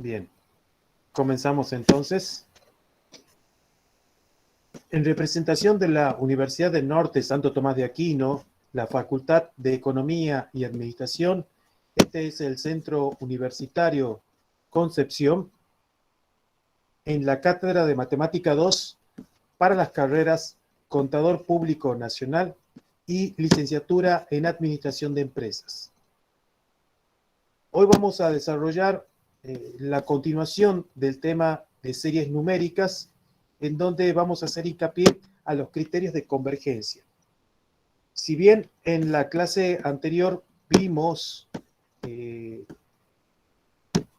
Bien, comenzamos entonces. En representación de la Universidad del Norte Santo Tomás de Aquino, la Facultad de Economía y Administración, este es el Centro Universitario Concepción, en la Cátedra de Matemática 2 para las carreras Contador Público Nacional y Licenciatura en Administración de Empresas. Hoy vamos a desarrollar la continuación del tema de series numéricas, en donde vamos a hacer hincapié a los criterios de convergencia. Si bien en la clase anterior vimos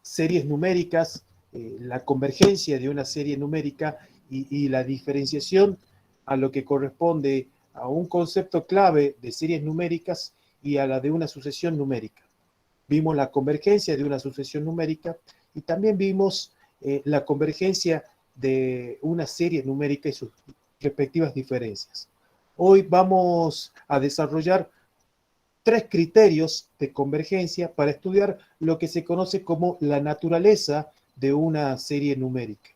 series numéricas, la convergencia de una serie numérica y la diferenciación a lo que corresponde a un concepto clave de series numéricas y a la de una sucesión numérica. Vimos la convergencia de una sucesión numérica y también vimos la convergencia de una serie numérica y sus respectivas diferencias. Hoy vamos a desarrollar 3 criterios de convergencia para estudiar lo que se conoce como la naturaleza de una serie numérica.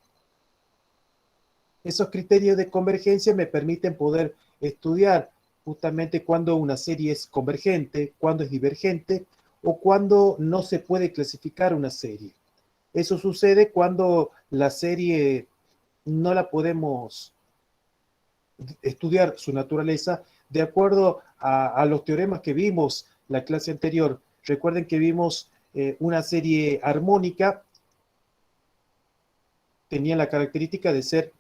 Esos criterios de convergencia me permiten poder estudiar justamente cuándo una serie es convergente, cuándo es divergente o cuándo no se puede clasificar una serie. Eso sucede cuando la serie no la podemos estudiar su naturaleza de acuerdo a los teoremas que vimos la clase anterior. Recuerden que vimos una serie armónica, tenía la característica de ser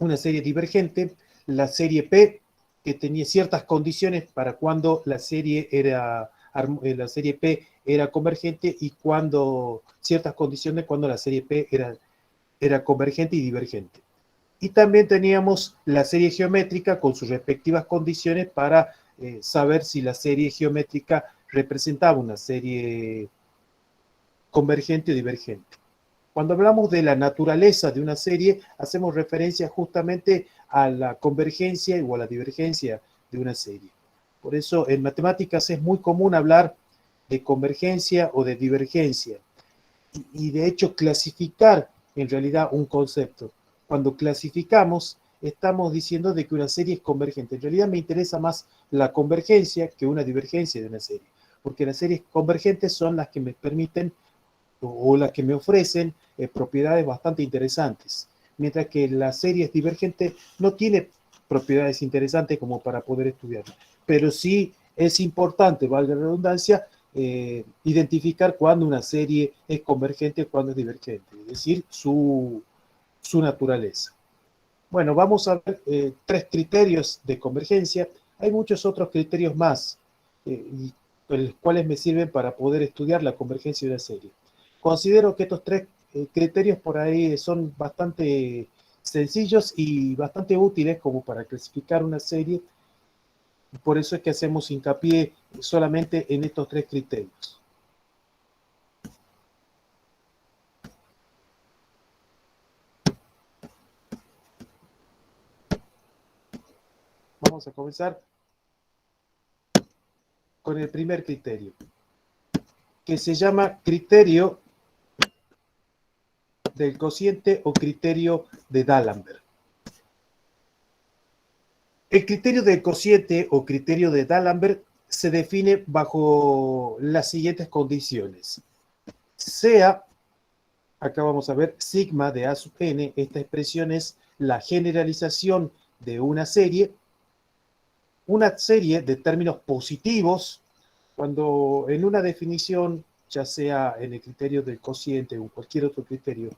una serie divergente, la serie P, que tenía ciertas condiciones para cuando la serie P era convergente y cuando ciertas condiciones cuando la serie P era convergente y divergente. Y también teníamos la serie geométrica con sus respectivas condiciones para saber si la serie geométrica representaba una serie convergente o divergente. Cuando hablamos de la naturaleza de una serie, hacemos referencia justamente a la convergencia o a la divergencia de una serie. Por eso en matemáticas es muy común hablar de convergencia o de divergencia. Y de hecho clasificar en realidad un concepto. Cuando clasificamos, estamos diciendo de que una serie es convergente. En realidad me interesa más la convergencia que una divergencia de una serie. Porque las series convergentes son las que me permiten o las que me ofrecen propiedades bastante interesantes, mientras que la serie divergente no tiene propiedades interesantes como para poder estudiarla, pero sí es importante, valga la redundancia, identificar cuándo una serie es convergente y cuándo es divergente, es decir, su naturaleza. Bueno, vamos a ver 3 criterios de convergencia. Hay muchos otros criterios más, los cuales me sirven para poder estudiar la convergencia de una serie. Considero que estos 3 criterios por ahí son bastante sencillos y bastante útiles como para clasificar una serie. Por eso es que hacemos hincapié solamente en estos 3 criterios. Vamos a comenzar con el primer criterio, que se llama criterio del cociente o criterio de D'Alembert. El criterio del cociente o criterio de D'Alembert se define bajo las siguientes condiciones. Sea, acá vamos a ver, sigma de A sub n, esta expresión es la generalización de una serie de términos positivos, cuando en una definición, ya sea en el criterio del cociente o en cualquier otro criterio,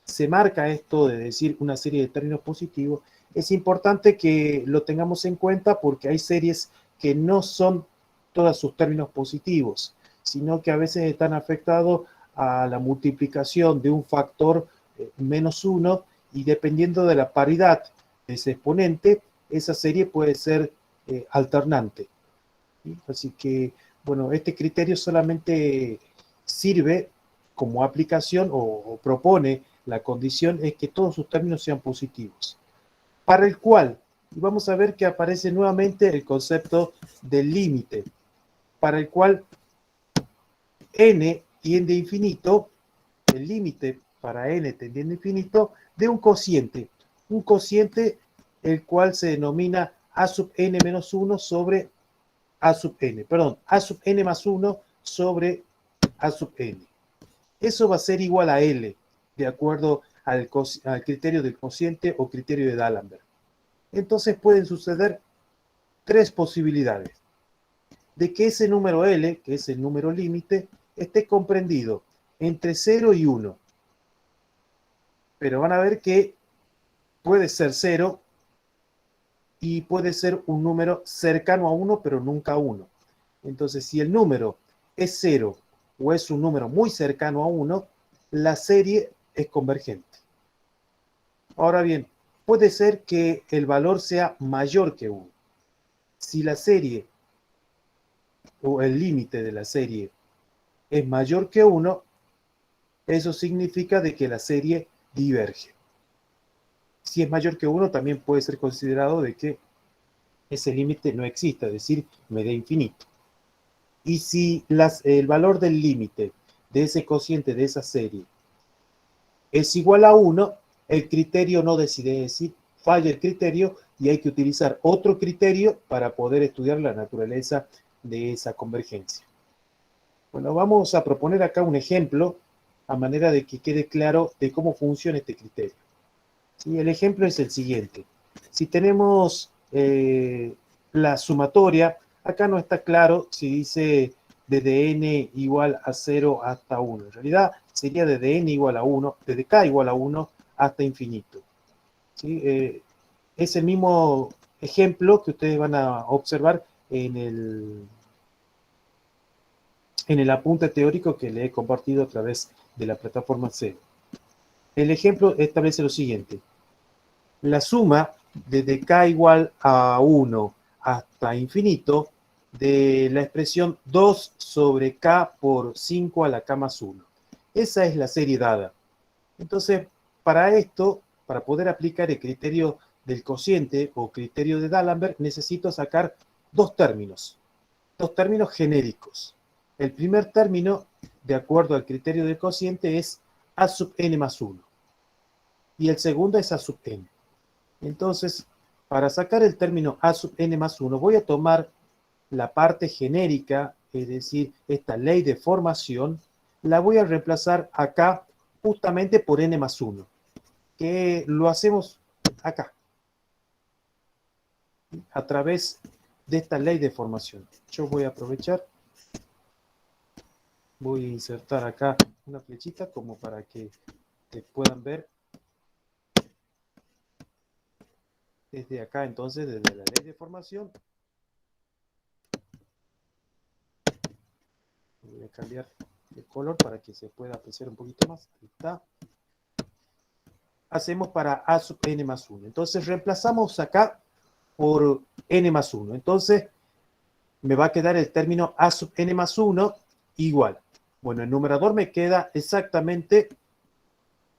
se marca esto de decir una serie de términos positivos, es importante que lo tengamos en cuenta porque hay series que no son todos sus términos positivos, sino que a veces están afectados a la multiplicación de un factor menos 1 y dependiendo de la paridad de ese exponente, esa serie puede ser alternante. ¿Sí? Así que, bueno, este criterio solamente sirve como aplicación o propone la condición es que todos sus términos sean positivos. Para el cual, y vamos a ver que aparece nuevamente el concepto del límite, para el cual n tiende a infinito el límite para n tendiendo a infinito de un cociente el cual se denomina a sub n menos 1 sobre a sub n, perdón, a sub n más 1 sobre a sub n. Eso va a ser igual a L, de acuerdo al criterio del cociente o criterio de D'Alembert. Entonces pueden suceder tres posibilidades. De que ese número L, que es el número límite, esté comprendido entre 0 y 1. Pero van a ver que puede ser 0 y puede ser un número cercano a 1, pero nunca 1. Entonces, si el número es 0 o es un número muy cercano a 1, la serie es convergente. Ahora bien, puede ser que el valor sea mayor que 1. Si la serie o el límite de la serie es mayor que 1, eso significa de que la serie diverge. Si es mayor que 1, también puede ser considerado de que ese límite no exista, es decir, me dé infinito. Y si el valor del límite de ese cociente de esa serie es igual a 1, el criterio no decide, es decir, falla el criterio y hay que utilizar otro criterio para poder estudiar la naturaleza de esa convergencia. Bueno, vamos a proponer acá un ejemplo a manera de que quede claro de cómo funciona este criterio. ¿Sí? El ejemplo es el siguiente. Si tenemos la sumatoria, acá no está claro si dice desde n igual a 0 hasta 1. En realidad sería desde n igual a 1, desde k igual a 1 hasta infinito. ¿Sí? Es el mismo ejemplo que ustedes van a observar en el apunte teórico que le he compartido a través de la plataforma Cero. El ejemplo establece lo siguiente. La suma desde k igual a 1 hasta infinito de la expresión 2 sobre k por 5 a la k más 1. Esa es la serie dada. Entonces, para esto, para poder aplicar el criterio del cociente o criterio de D'Alembert, necesito sacar dos términos genéricos. El primer término, de acuerdo al criterio del cociente, es a sub n más 1. Y el segundo es a sub n. Entonces, para sacar el término a sub n más 1, voy a tomar la parte genérica, es decir, esta ley de formación, la voy a reemplazar acá justamente por n más 1, que lo hacemos acá, a través de esta ley de formación. Yo voy a aprovechar, voy a insertar acá una flechita como para que puedan ver desde acá, entonces, desde la ley de formación. Voy a cambiar de color para que se pueda apreciar un poquito más. Ahí está. Hacemos para a sub n más 1. Entonces reemplazamos acá por n más 1. Entonces me va a quedar el término a sub n más 1 igual. Bueno, el numerador me queda exactamente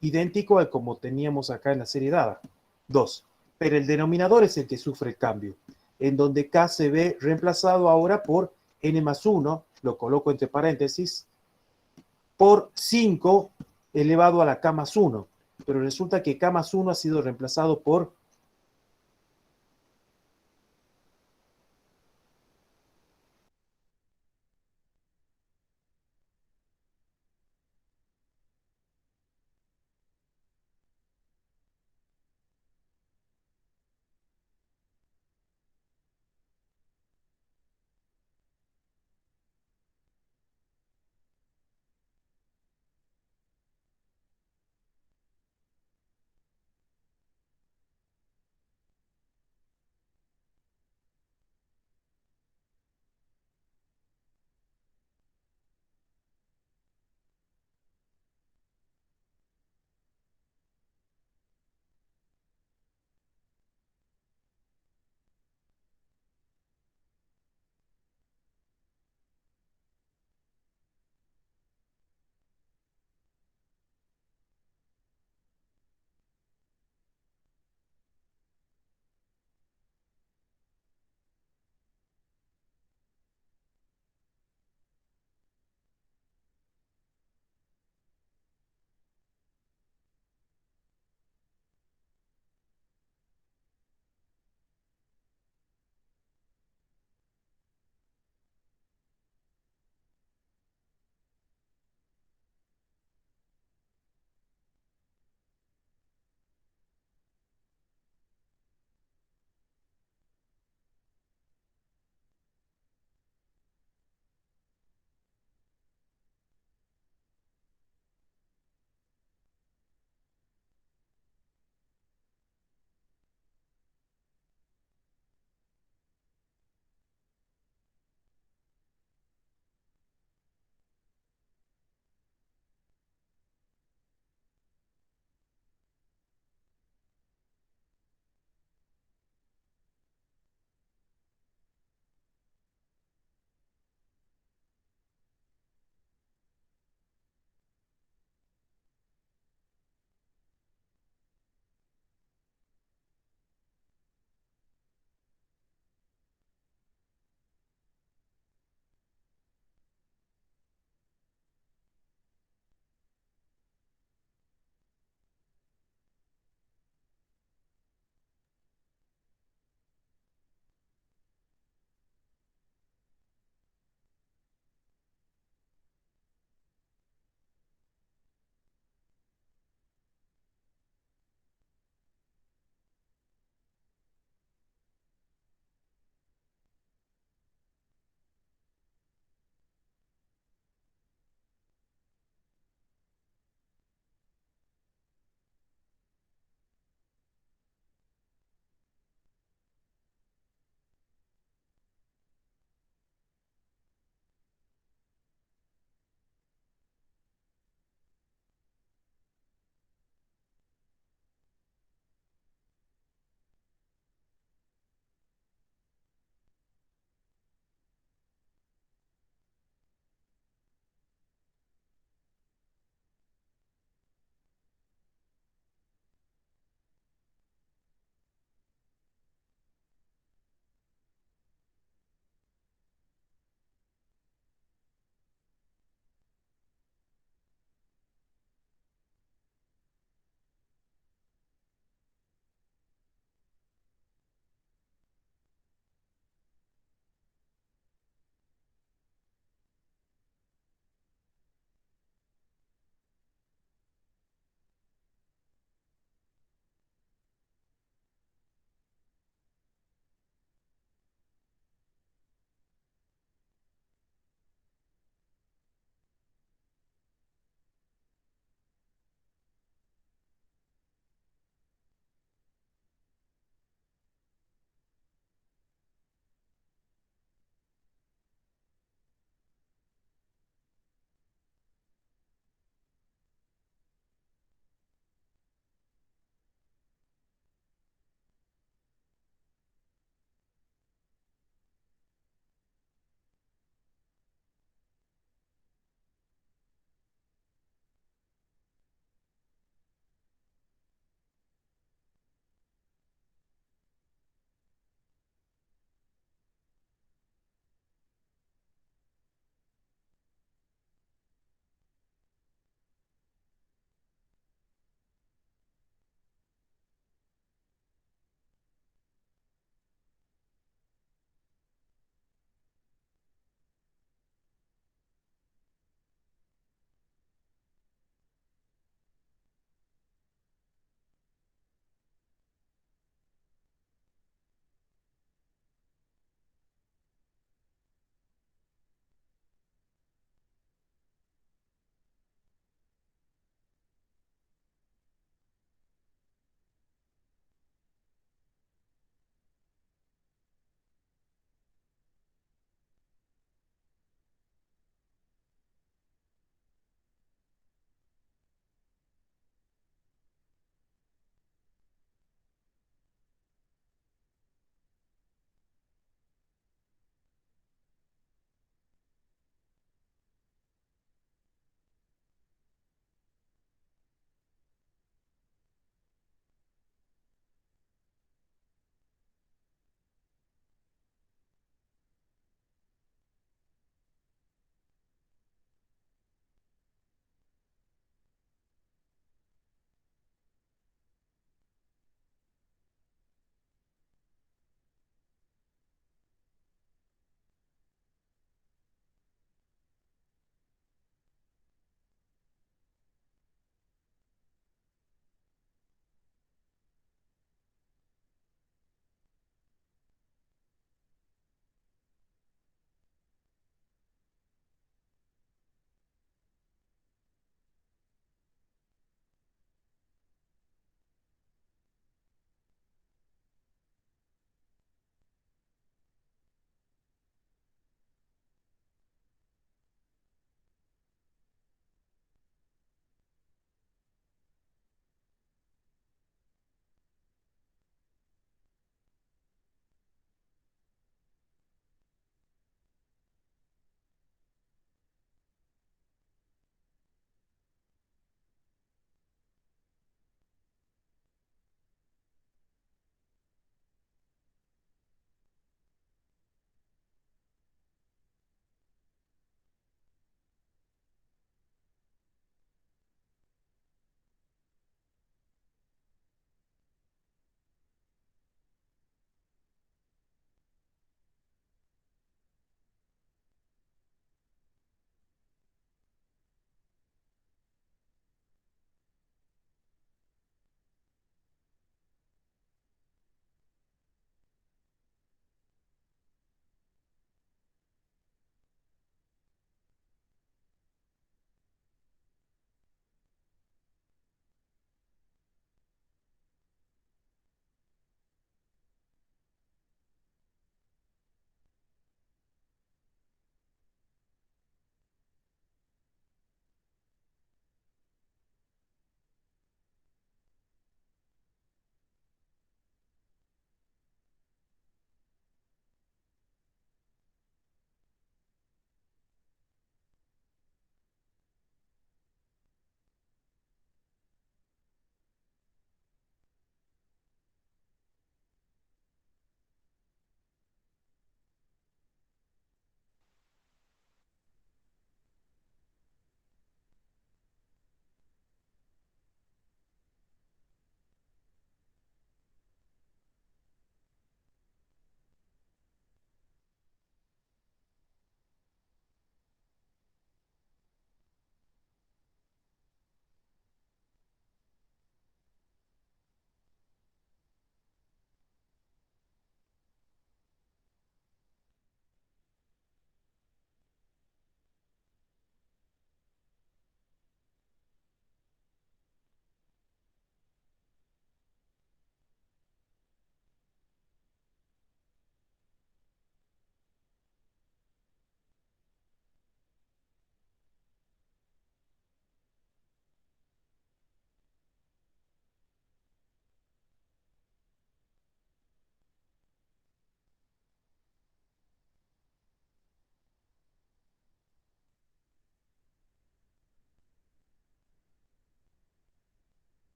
idéntico a como teníamos acá en la serie dada, 2. Pero el denominador es el que sufre el cambio, en donde k se ve reemplazado ahora por n más 1, lo coloco entre paréntesis, por 5 elevado a la k más 1. Pero resulta que k más 1 ha sido reemplazado por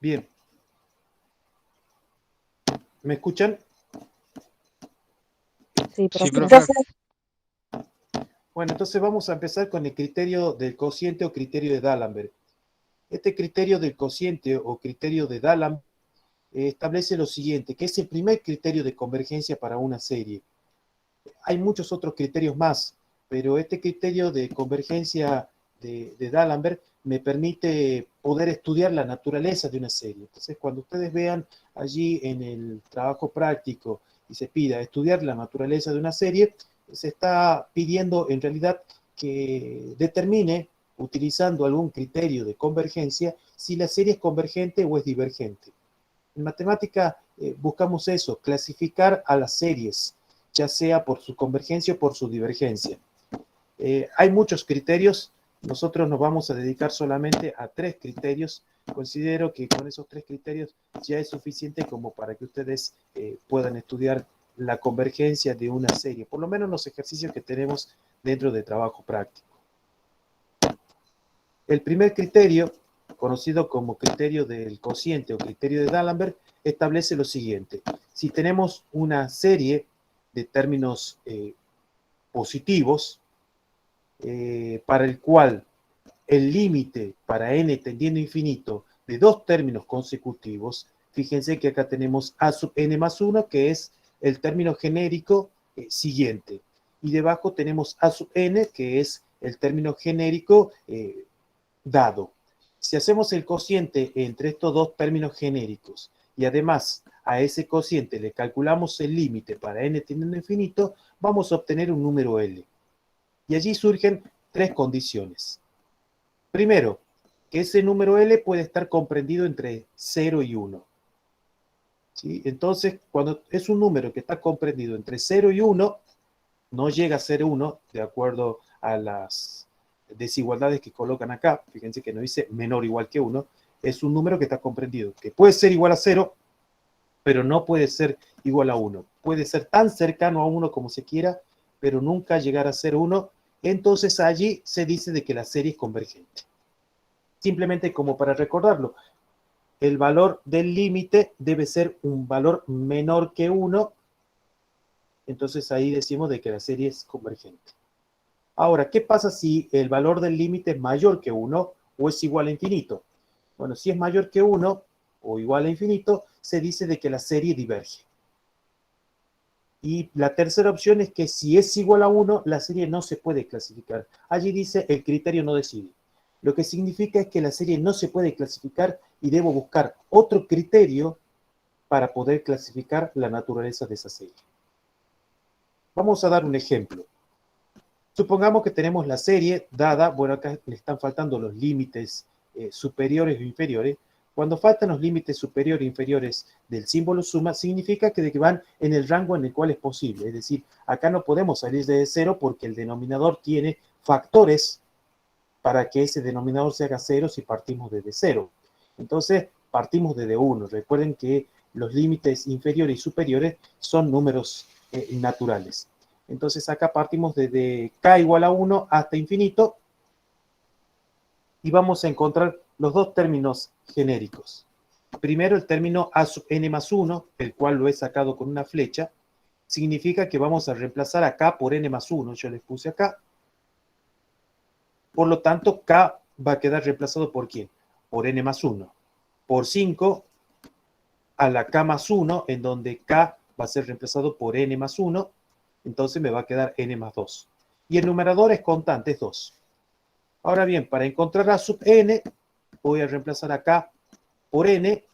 Bien. ¿Me escuchan? Sí, Sí, profe. profe. Bueno, entonces vamos a empezar con el criterio del cociente o criterio de D'Alembert. Este criterio del cociente o criterio de D'Alembert establece lo siguiente, que es el primer criterio de convergencia para una serie. Hay muchos otros criterios más, pero este criterio de convergencia de D'Alembert me permite poder estudiar la naturaleza de una serie. Entonces, cuando ustedes vean allí en el trabajo práctico y se pida estudiar la naturaleza de una serie, se está pidiendo en realidad que determine, utilizando algún criterio de convergencia, si la serie es convergente o es divergente. En matemática buscamos eso, clasificar a las series, ya sea por su convergencia o por su divergencia. Hay muchos criterios, nosotros nos vamos a dedicar solamente a 3 criterios. Considero que con esos 3 criterios ya es suficiente como para que ustedes puedan estudiar la convergencia de una serie, por lo menos los ejercicios que tenemos dentro de trabajo práctico. El primer criterio, conocido como criterio del cociente o criterio de D'Alembert, establece lo siguiente. Si tenemos una serie de términos positivos, para el cual el límite para n tendiendo a infinito de 2 términos consecutivos, fíjense que acá tenemos a sub n más 1, que es el término genérico siguiente. Y debajo tenemos a sub n, que es el término genérico dado. Si hacemos el cociente entre estos 2 términos genéricos y además a ese cociente le calculamos el límite para n tendiendo a infinito, vamos a obtener un número L. Y allí surgen 3 condiciones. Primero, que ese número L puede estar comprendido entre 0 y 1. ¿Sí? Entonces, cuando es un número que está comprendido entre 0 y 1, no llega a ser 1, de acuerdo a las desigualdades que colocan acá. Fíjense que no dice menor o igual que 1. Es un número que está comprendido, que puede ser igual a 0, pero no puede ser igual a 1. Puede ser tan cercano a 1 como se quiera, pero nunca llegar a ser 1. Entonces allí se dice de que la serie es convergente. Simplemente como para recordarlo, el valor del límite debe ser un valor menor que 1. Entonces ahí decimos de que la serie es convergente. Ahora, ¿qué pasa si el valor del límite es mayor que 1 o es igual a infinito? Bueno, si es mayor que 1 o igual a infinito, se dice de que la serie diverge. Y la tercera opción es que si es igual a 1, la serie no se puede clasificar. Allí dice el criterio no decide. Lo que significa es que la serie no se puede clasificar y debo buscar otro criterio para poder clasificar la naturaleza de esa serie. Vamos a dar un ejemplo. Supongamos que tenemos la serie dada, bueno, acá le están faltando los límites superiores o inferiores. Cuando faltan los límites superiores e inferiores del símbolo suma, significa que van en el rango en el cual es posible. Es decir, acá no podemos salir de 0 porque el denominador tiene factores para que ese denominador se haga 0 si partimos desde 0. Entonces, partimos desde 1. Recuerden que los límites inferiores y superiores son números naturales. Entonces, acá partimos desde k igual a 1 hasta infinito y vamos a encontrar los 2 términos genéricos. Primero, el término a sub n más 1, el cual lo he sacado con una flecha, significa que vamos a reemplazar a k por n más 1. Yo les puse acá. Por lo tanto, k va a quedar reemplazado por ¿quién? Por n más 1. Por 5 a la k más 1, en donde k va a ser reemplazado por n más 1, entonces me va a quedar n más 2. Y el numerador es constante, es 2. Ahora bien, para encontrar a sub n, voy a reemplazar a k por n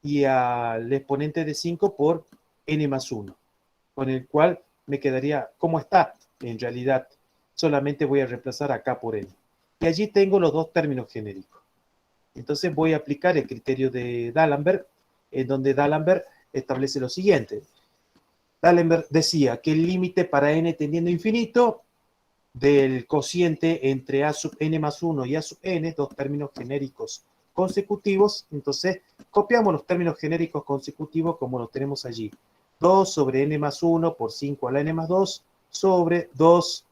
y al exponente de 5 por n más 1, con el cual me quedaría como está. En realidad, solamente voy a reemplazar a k por n. Y allí tengo los 2 términos genéricos. Entonces voy a aplicar el criterio de D'Alembert, en donde D'Alembert establece lo siguiente. D'Alembert decía que el límite para n tendiendo a infinito del cociente entre a sub n más 1 y a sub n, 2 términos genéricos consecutivos, entonces copiamos los términos genéricos consecutivos como los tenemos allí. 2 sobre n más 1 por 5 a la n más 2 sobre 2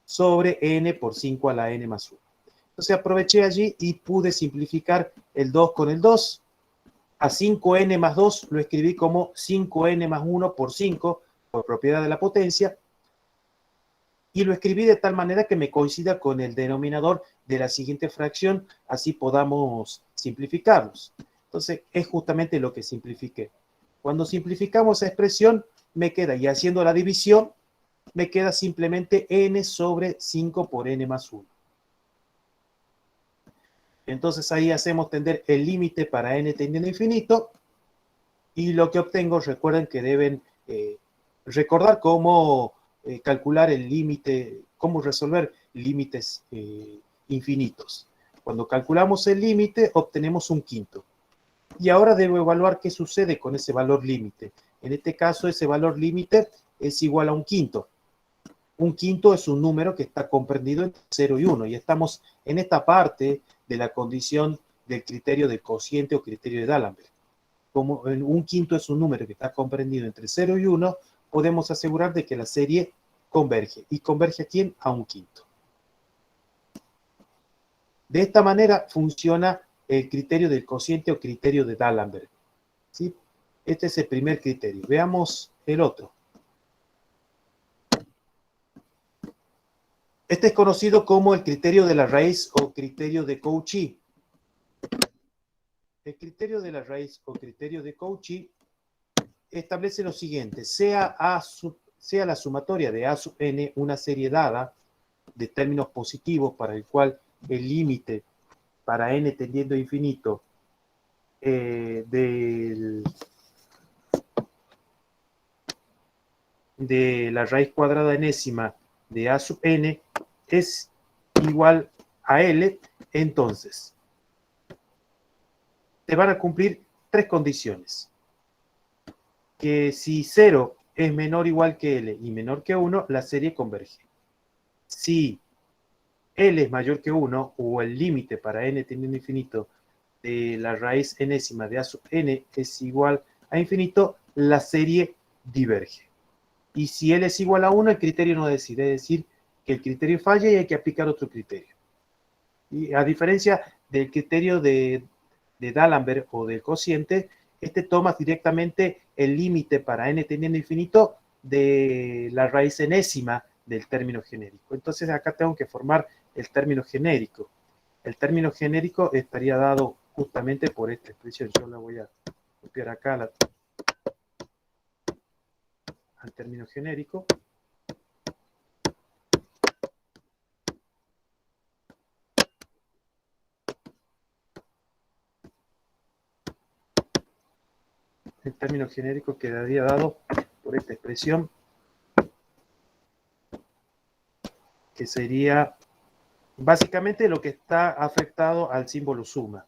sobre n por 5 a la n más 1. Entonces aproveché allí y pude simplificar el 2 con el 2. A 5n más 2 lo escribí como 5n más 1 por 5, por propiedad de la potencia, y lo escribí de tal manera que me coincida con el denominador de la siguiente fracción, así podamos simplificarlos. Entonces, es justamente lo que simplifiqué. Cuando simplificamos esa expresión, me queda, y haciendo la división, me queda simplemente n sobre 5 por n más 1. Entonces ahí hacemos tender el límite para n tendiendo a infinito, y lo que obtengo, recuerden que deben recordar cómo calcular el límite, cómo resolver límites infinitos. Cuando calculamos el límite, obtenemos un quinto. Y ahora debo evaluar qué sucede con ese valor límite. En este caso, ese valor límite es igual a un quinto. Un quinto es un número que está comprendido entre 0 y 1, y estamos en esta parte de la condición del criterio del cociente o criterio de D'Alembert. Como un quinto es un número que está comprendido entre 0 y 1, podemos asegurar de que la serie converge. ¿Y converge a quién? A un quinto. De esta manera funciona el criterio del cociente o criterio de D'Alembert, ¿sí? Este es el primer criterio. Veamos el otro. Este es conocido como el criterio de la raíz o criterio de Cauchy. El criterio de la raíz o criterio de Cauchy establece lo siguiente: sea la sumatoria de A sub n una serie dada de términos positivos para el cual el límite para n tendiendo a infinito de la raíz cuadrada enésima de A sub n es igual a L, entonces te van a cumplir tres condiciones. Que si 0 es menor o igual que L y menor que 1, la serie converge. Si L es mayor que 1, o el límite para n tendiendo a infinito de la raíz enésima de A sub n es igual a infinito, la serie diverge. Y si L es igual a 1, el criterio no decide, es decir, que el criterio falla y hay que aplicar otro criterio. Y a diferencia del criterio de D'Alembert o del cociente, este toma directamente el límite para n tendiendo a infinito de la raíz enésima del término genérico. Entonces acá tengo que formar el término genérico. El término genérico estaría dado justamente por esta expresión. Yo la voy a copiar acá al término genérico. El término genérico quedaría dado por esta expresión, que sería básicamente lo que está afectado al símbolo suma.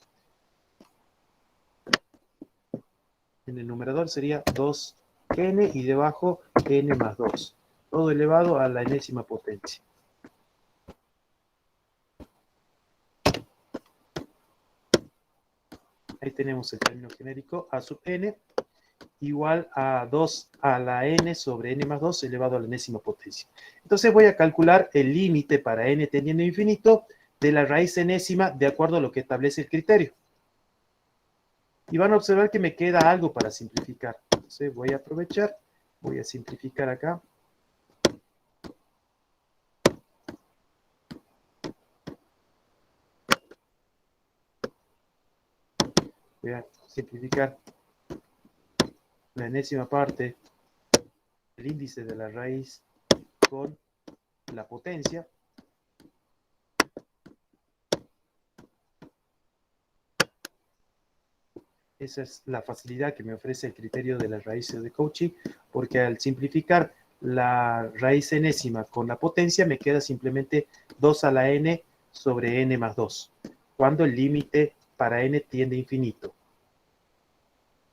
En el numerador sería 2n y debajo n más 2, todo elevado a la enésima potencia. Ahí tenemos el término genérico a sub n igual a 2 a la n sobre n más 2 elevado a la enésima potencia. Entonces voy a calcular el límite para n tendiendo a infinito de la raíz enésima de acuerdo a lo que establece el criterio. Y van a observar que me queda algo para simplificar. Entonces voy a aprovechar, voy a simplificar acá. Voy a simplificar la enésima parte del índice de la raíz con la potencia. Esa es la facilidad que me ofrece el criterio de las raíces de Cauchy, porque al simplificar la raíz enésima con la potencia me queda simplemente 2 a la n sobre n más 2, cuando el límite para n tiende a infinito.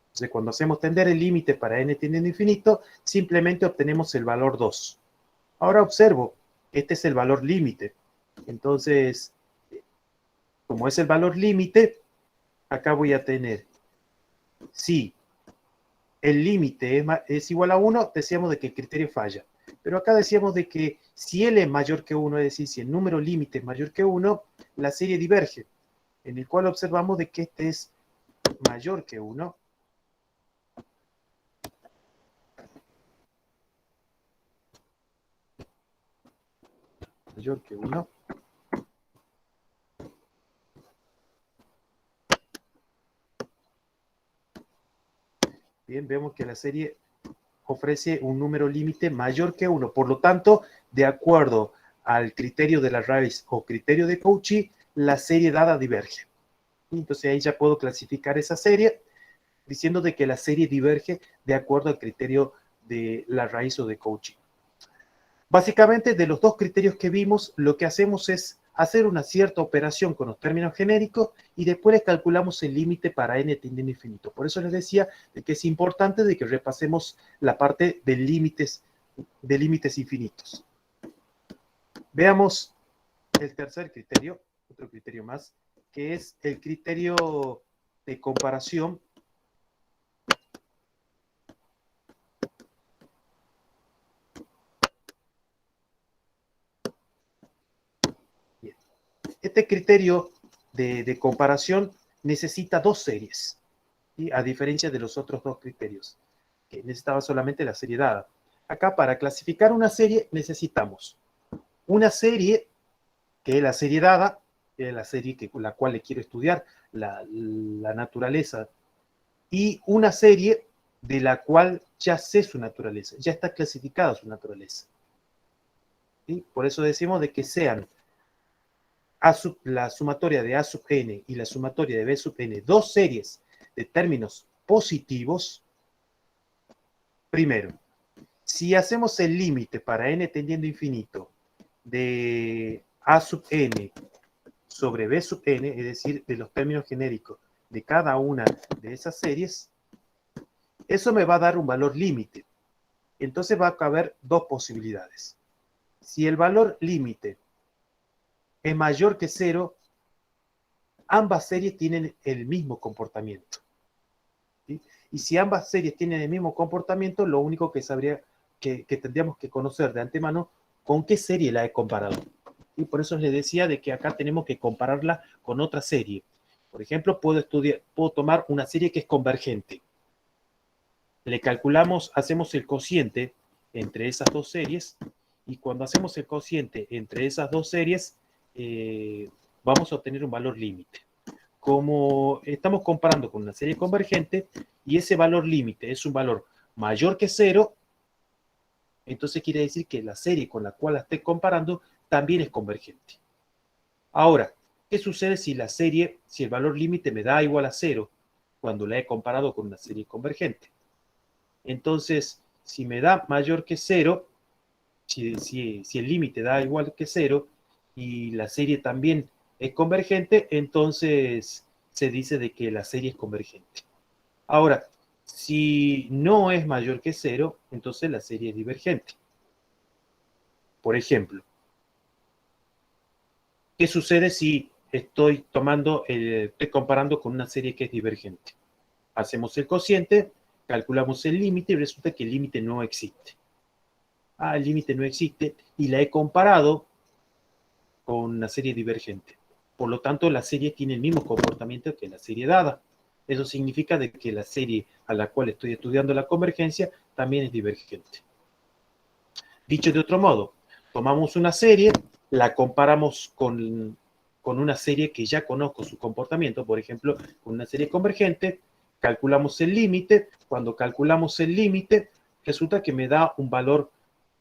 Entonces, cuando hacemos tender el límite para n tendiendo a infinito, simplemente obtenemos el valor 2. Ahora observo, este es el valor límite. Entonces, como es el valor límite, acá voy a tener, si el límite es igual a 1, decíamos de que el criterio falla. Pero acá decíamos de que Si L es mayor que 1, es decir, si el número límite es mayor que 1, la serie diverge, en el cual observamos de que este es mayor que 1. Mayor que 1. Bien, vemos que la serie ofrece un número límite mayor que 1. Por lo tanto, de acuerdo al criterio de la raíz o criterio de Cauchy, la serie dada diverge. Entonces ahí ya puedo clasificar esa serie diciendo de que la serie diverge de acuerdo al criterio de la raíz o de Cauchy. Básicamente, de los dos criterios que vimos, lo que hacemos es hacer una cierta operación con los términos genéricos y después les calculamos el límite para n tendiendo a infinito. Por eso les decía de que es importante de que repasemos la parte de límites infinitos. Veamos el tercer criterio, otro criterio más, que es el criterio de comparación. Bien. Este criterio de comparación necesita dos series, ¿sí? A diferencia de los otros dos criterios, que necesitaba solamente la serie dada. Acá, para clasificar una serie, necesitamos una serie, que es la serie dada, que es la serie con la cual le quiero estudiar la naturaleza, y una serie de la cual ya sé su naturaleza, ya está clasificada su naturaleza. ¿Sí? Por eso decimos de que sean la sumatoria de A sub n y la sumatoria de B sub n, dos series de términos positivos. Primero, si hacemos el límite para n tendiendo a infinito de A sub n sobre B sub n, es decir, de los términos genéricos de cada una de esas series, eso me va a dar un valor límite. Entonces va a caber dos posibilidades. Si el valor límite es mayor que 0, ambas series tienen el mismo comportamiento. ¿Sí? Y si ambas series tienen el mismo comportamiento, lo único que tendríamos que conocer de antemano con qué serie la he comparado. Y por eso les decía de que acá tenemos que compararla con otra serie. Por ejemplo, puedo tomar una serie que es convergente. Le calculamos, hacemos el cociente entre esas dos series, y cuando hacemos el cociente entre esas dos series, vamos a obtener un valor límite. Como estamos comparando con una serie convergente y ese valor límite es un valor mayor que 0, entonces quiere decir que la serie con la cual la estoy comparando también es convergente. Ahora, ¿qué sucede si el valor límite me da igual a 0 cuando la he comparado con una serie convergente? Entonces, si me da mayor que 0, si el límite da igual que 0 y la serie también es convergente, entonces se dice de que la serie es convergente. Ahora, si no es mayor que 0, entonces la serie es divergente. Por ejemplo, ¿qué sucede si estoy comparando con una serie que es divergente? Hacemos el cociente, calculamos el límite y resulta que el límite no existe. El límite no existe y la he comparado con una serie divergente. Por lo tanto, la serie tiene el mismo comportamiento que la serie dada. Eso significa de que la serie a la cual estoy estudiando la convergencia también es divergente. Dicho de otro modo, tomamos una serie, la comparamos con una serie que ya conozco su comportamiento, por ejemplo, con una serie convergente, calculamos el límite. Cuando calculamos el límite, resulta que me da un valor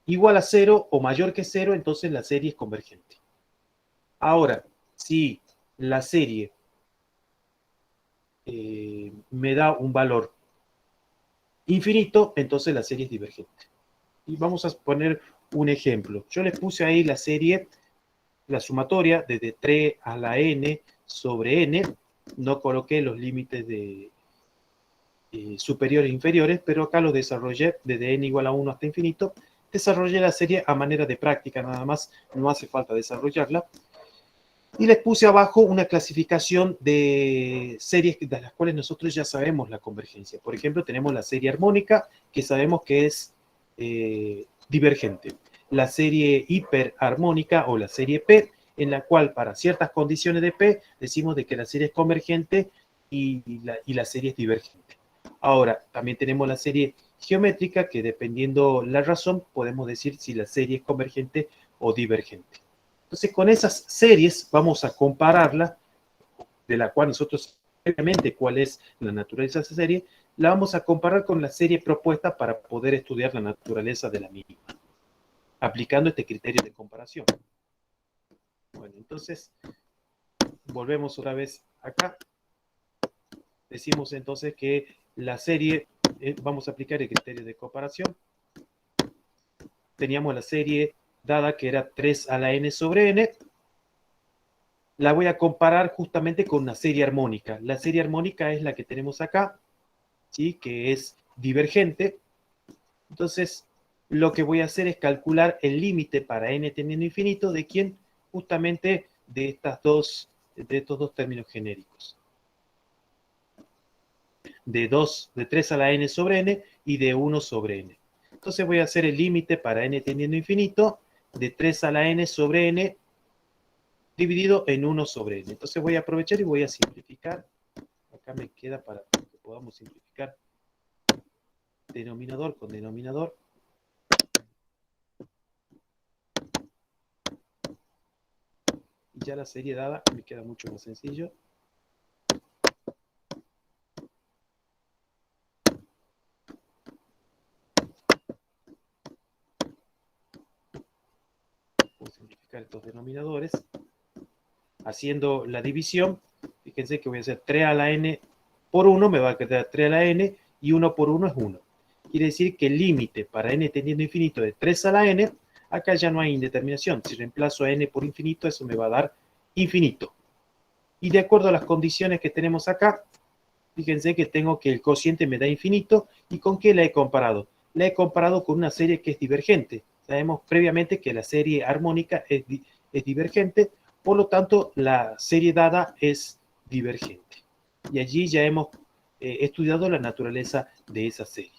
igual a 0 o mayor que 0, entonces la serie es convergente. Ahora, si la serie me da un valor infinito, entonces la serie es divergente. Y vamos a poner un ejemplo. Yo les puse ahí la serie, la sumatoria desde 3 a la n sobre n. No coloqué los límites de superiores e inferiores, pero acá lo desarrollé desde n igual a 1 hasta infinito. Desarrollé la serie a manera de práctica nada más, no hace falta desarrollarla. Y les puse abajo una clasificación de series de las cuales nosotros ya sabemos la convergencia. Por ejemplo, tenemos la serie armónica, que sabemos que es divergente. la serie hiperarmónica o la serie P, en la cual para ciertas condiciones de P decimos de que la serie es convergente y la serie es divergente. Ahora, también tenemos la serie geométrica, que dependiendo la razón, podemos decir si la serie es convergente o divergente. Entonces, con esas series vamos a compararla, de la cual nosotros, previamente, cuál es la naturaleza de esa serie, la vamos a comparar con la serie propuesta para poder estudiar la naturaleza de la misma, aplicando este criterio de comparación. Bueno, entonces, volvemos otra vez acá. Decimos entonces que la serie, vamos a aplicar el criterio de comparación. Teníamos la serie dada que era 3 a la n sobre n. La voy a comparar justamente con una serie armónica. La serie armónica es la que tenemos acá, ¿sí? Que es divergente. Entonces, lo que voy a hacer es calcular el límite para n teniendo infinito de quién, justamente de estos dos términos genéricos. De 3 a la n sobre n y de 1 sobre n. Entonces voy a hacer el límite para n teniendo infinito de 3 a la n sobre n dividido en 1 sobre n. Entonces voy a aprovechar y voy a simplificar. Acá me queda para que podamos simplificar denominador con denominador. Y ya la serie dada me queda mucho más sencillo. Voy a simplificar estos denominadores. Haciendo la división, fíjense que voy a hacer 3 a la n por 1, me va a quedar 3 a la n, y 1 por 1 es 1. Quiere decir que el límite para n teniendo infinito de 3 a la n, acá ya no hay indeterminación. Si reemplazo a n por infinito, eso me va a dar infinito. Y de acuerdo a las condiciones que tenemos acá, fíjense que tengo que el cociente me da infinito. ¿Y con qué la he comparado? La he comparado con una serie que es divergente. Sabemos previamente que la serie armónica es divergente, por lo tanto, la serie dada es divergente. Y allí ya hemos estudiado la naturaleza de esa serie.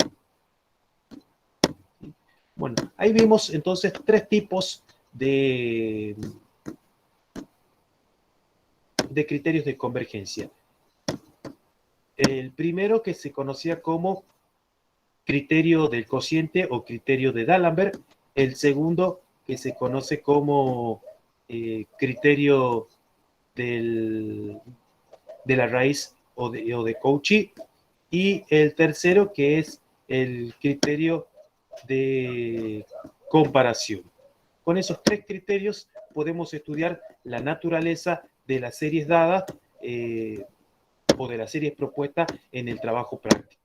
Bueno, ahí vimos entonces tres tipos de criterios de convergencia. El primero, que se conocía como criterio del cociente o criterio de D'Alembert. El segundo, que se conoce como criterio de la raíz o de Cauchy. Y el tercero, que es el criterio de comparación. Con esos tres criterios podemos estudiar la naturaleza de las series dadas o de las series propuestas en el trabajo práctico.